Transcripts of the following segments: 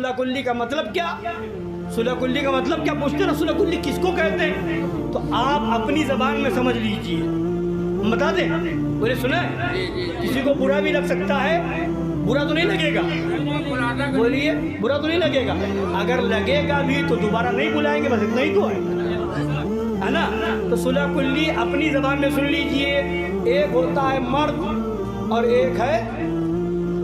صلح کلی کا مطلب کیا؟ صلح کلی کا مطلب کیا پوچھتے ہیں نا، صلح کلی کس کو کہتے ہیں؟ تو آپ اپنی زبان میں سمجھ لیجئے، ہم بتا دیں؟ بولے سنا ہے کسی کو برا بھی لگ سکتا ہے، برا تو نہیں لگے گا؟ بولیے برا تو نہیں لگے گا؟ اگر لگے گا بھی تو دوبارہ نہیں بلائیں گے، بس اتنا ہی تو ہے نا؟ تو صلح کلی اپنی زبان میں سن لیجئے، ایک ہوتا ہے مرد اور ایک ہے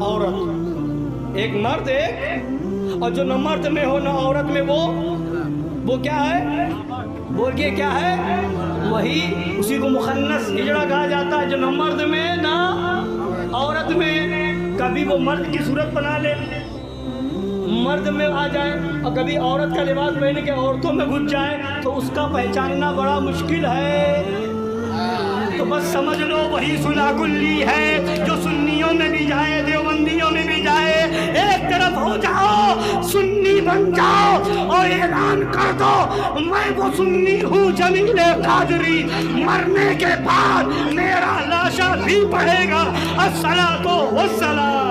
عورت، ایک مرد ایک، اور جو نہ مرد میں ہو نہ عورت میں وہ کیا ہے؟ بولیے کیا ہے؟ وہی اسی کو مخنث ہجڑا کہا جاتا ہے، جو نہ مرد میں نہ عورت میں، کبھی وہ مرد کی صورت بنا لے مرد میں آ جائے اور کبھی عورت کا لباس پہن کے عورتوں میں گھس جائے، تو اس کا پہچاننا بڑا مشکل ہے۔ تو بس سمجھ لو وہی صلح کلی ہے، جو سنیوں میں بھی جائے دیوبندیوں میں بھی جائے، ایک طرف ہو جاؤ، سنی بن جاؤ اور اعلان کر دو میں وہ سنی ہوں جمیل قادری، مرنے کے بعد میرا لاشا بھی پڑھے گا الصلاۃ والسلام۔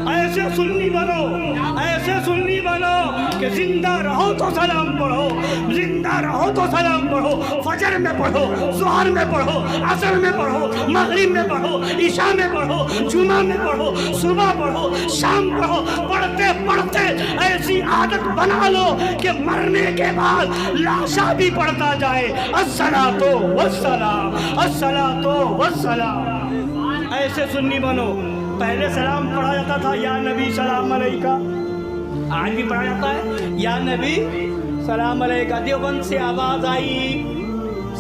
ایسے سنی بنو، ایسے سنی بنو کہ زندہ رہو تو سلام پڑھو، زندہ رہو تو سلام پڑھو، فجر میں پڑھو، ظہر میں پڑھو، عصر میں پڑھو، مغرب میں پڑھو، عشاء میں پڑھو، جمعہ میں پڑھو، صبح پڑھو، شام پڑھو، پڑھتے پڑھتے ایسی عادت بنا لو کہ مرنے کے بعد لاشا بھی پڑھتا جائے الصلاۃ والسلام، الصلاۃ والسلام۔ ایسے سنی بنو۔ پہلے سلام پڑھا جاتا تھا یا نبی سلام علیکہ، آج بھی پڑھا جاتا ہے یا نبی سلام علیکہ۔ دیوبند سے آواز آئی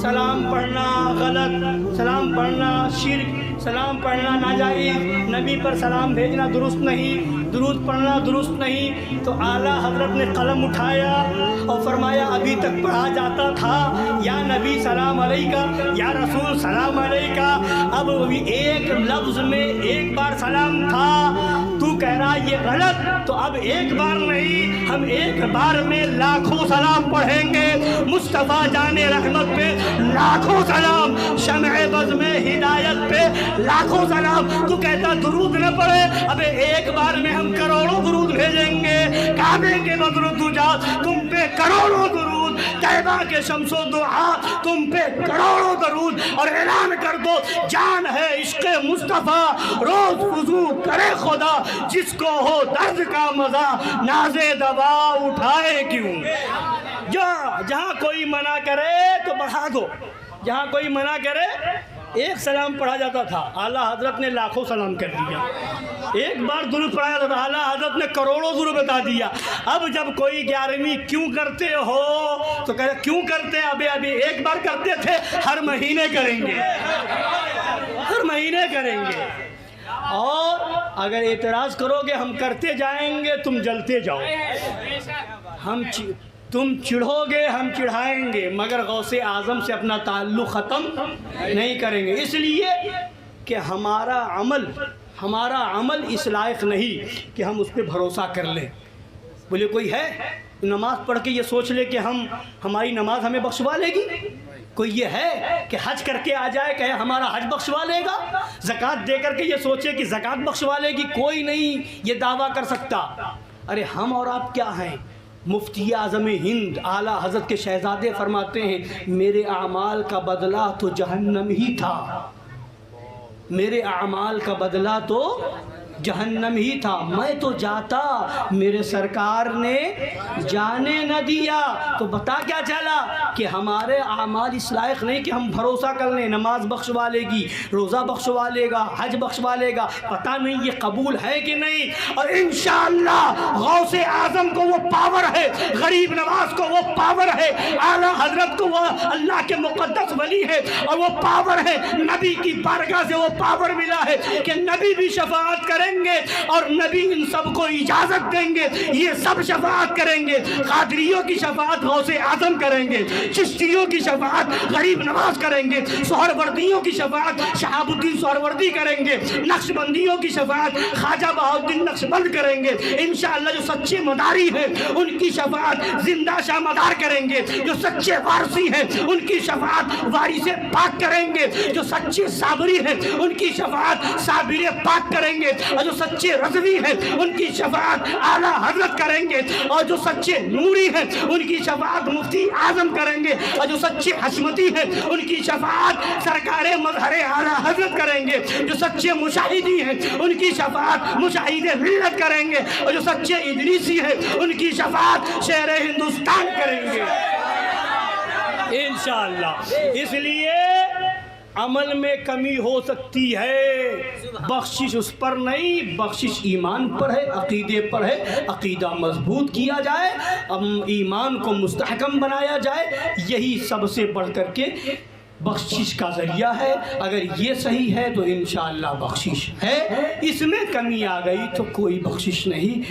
سلام پڑھنا غلط، سلام پڑھنا شرک، سلام پڑھنا ناجائز، نبی پر سلام بھیجنا درست نہیں، درود پڑھنا درست نہیں۔ تو اعلیٰ حضرت نے قلم اٹھایا اور فرمایا ابھی تک پڑھا جاتا تھا یا نبی سلام علیکہ، یا رسول سلام علیکہ، اب ایک لفظ میں ایک بار سلام تھا، تو کہہ رہا یہ غلط، تو اب ایک بار نہیں، ہم ایک بار میں لاکھوں سلام پڑھیں گے مصطفیٰ جان رحمت پہ، لاکھوں سلام شمع بز میں ہدایت پہ، لاکھوں سلام۔ تو کہتا درود نہ پڑھے، اب ایک بار میں ہم کروڑوں درود بھیجیں گے، کعبے کے بدر الدجا تم پہ کروڑوں درود، طیبہ کے شمس و دعا تم پہ کروڑوں درود، اور اعلان کر دو جان ہے عشق مصطفیٰ روز وضو کرے خدا، جس کو ہو درد کا مزہ ناز دوا اٹھائے کیوں۔ جہاں کوئی منع کرے تو بڑھا دو، جہاں کوئی منع کرے ایک سلام پڑھا جاتا تھا، اعلیٰ حضرت نے لاکھوں سلام کر دیا، ایک بار درود پڑھا جاتا تھا، اعلیٰ حضرت نے کروڑوں درود بتا دیا۔ اب جب کوئی 11ویں کیوں کرتے ہو تو کہتے کیوں کرتے، ابھی ایک بار کرتے تھے، ہر مہینے کریں گے، ہر مہینے کریں گے۔ اور اگر اعتراض کرو گے ہم کرتے جائیں گے تم جلتے جاؤ، تم چڑھو گے ہم چڑھائیں گے، مگر غوث اعظم سے اپنا تعلق ختم نہیں کریں گے، اس لیے کہ ہمارا عمل اس لائق نہیں کہ ہم اس پہ بھروسہ کر لیں۔ بولے کوئی ہے نماز پڑھ کے یہ سوچ لے کہ ہماری نماز ہمیں بخشوا لے گی؟ کوئی یہ ہے کہ حج کر کے آ جائے کہ ہمارا حج بخشوا لے گا؟ زکوٰۃ دے کر کے یہ سوچے کہ زکوٰۃ بخشوا لے گی؟ کوئی نہیں یہ دعویٰ کر سکتا۔ ارے ہم اور آپ کیا ہیں؟ مفتی اعظم ہند اعلیٰ حضرت کے شہزادے فرماتے ہیں میرے اعمال کا بدلہ تو جہنم ہی تھا، میرے اعمال کا بدلہ تو جہنم ہی تھا، میں تو جاتا میرے سرکار نے جانے نہ دیا۔ تو بتا کیا چلا کہ ہمارے اعمال اس لائق نہیں کہ ہم بھروسہ کر لیں نماز بخشوا لے گی، روزہ بخشوا لے گا، حج بخشوا لے گا، پتہ نہیں یہ قبول ہے کہ نہیں۔ اور انشاءاللہ غوث اعظم کو وہ پاور ہے، غریب نواز کو وہ پاور ہے، اعلیٰ حضرت کو وہ اللہ کے مقدس ولی ہے اور وہ پاور ہے، نبی کی بارگاہ سے وہ پاور ملا ہے کہ نبی بھی شفاعت کریں گے اور نبی ان سب کو اجازت دیں گے، یہ سب شفاعت کریں گے۔ قادریوں کی شفاعت غوث اعظم کریں گے، چشتیوں کی شفاعت غریب نواز کریں گے، سہروردیوں کی شفاعت شہاب الدین سہروردی کریں گے، نقشبندیوں کی شفاعت خواجہ بہاؤالدین نقشبند کریں گے، انشاءاللہ جو سچے مداری ہیں ان کی شفاعت زندہ شاہ مدار کریں گے، جو سچے وارث وارثی ہیں ان کی شفاعت وارث پاک کریں گے، جو سچے صابری ہیں ان کی شفاعت صابر پاک کریں گے، اور جو سچے رضوی ہیں ان کی شفاعت اعلیٰ حضرت کریں گے، اور جو سچے نوری ہیں ان کی شفاعت مفتی اعظم کریں گے، اور جو سچے حشمتی ہیں ان کی شفاعت سرکار مظہر اعلیٰ حضرت کریں گے، جو سچے مشاہدی ہیں ان کی شفاعت مشاہد ملت کریں گے، اور جو سچے ادریسی ہیں ان کی شفاعت شہر ہندوستان کریں گے انشاءاللہ۔ اس لیے عمل میں کمی ہو سکتی ہے، بخشش اس پر نہیں، بخشش ایمان پر ہے، عقیدے پر ہے، عقیدہ مضبوط کیا جائے، ایمان کو مستحکم بنایا جائے، یہی سب سے بڑھ کر کے بخشش کا ذریعہ ہے۔ اگر یہ صحیح ہے تو انشاءاللہ بخشش ہے، اس میں کمی آ گئی تو کوئی بخشش نہیں۔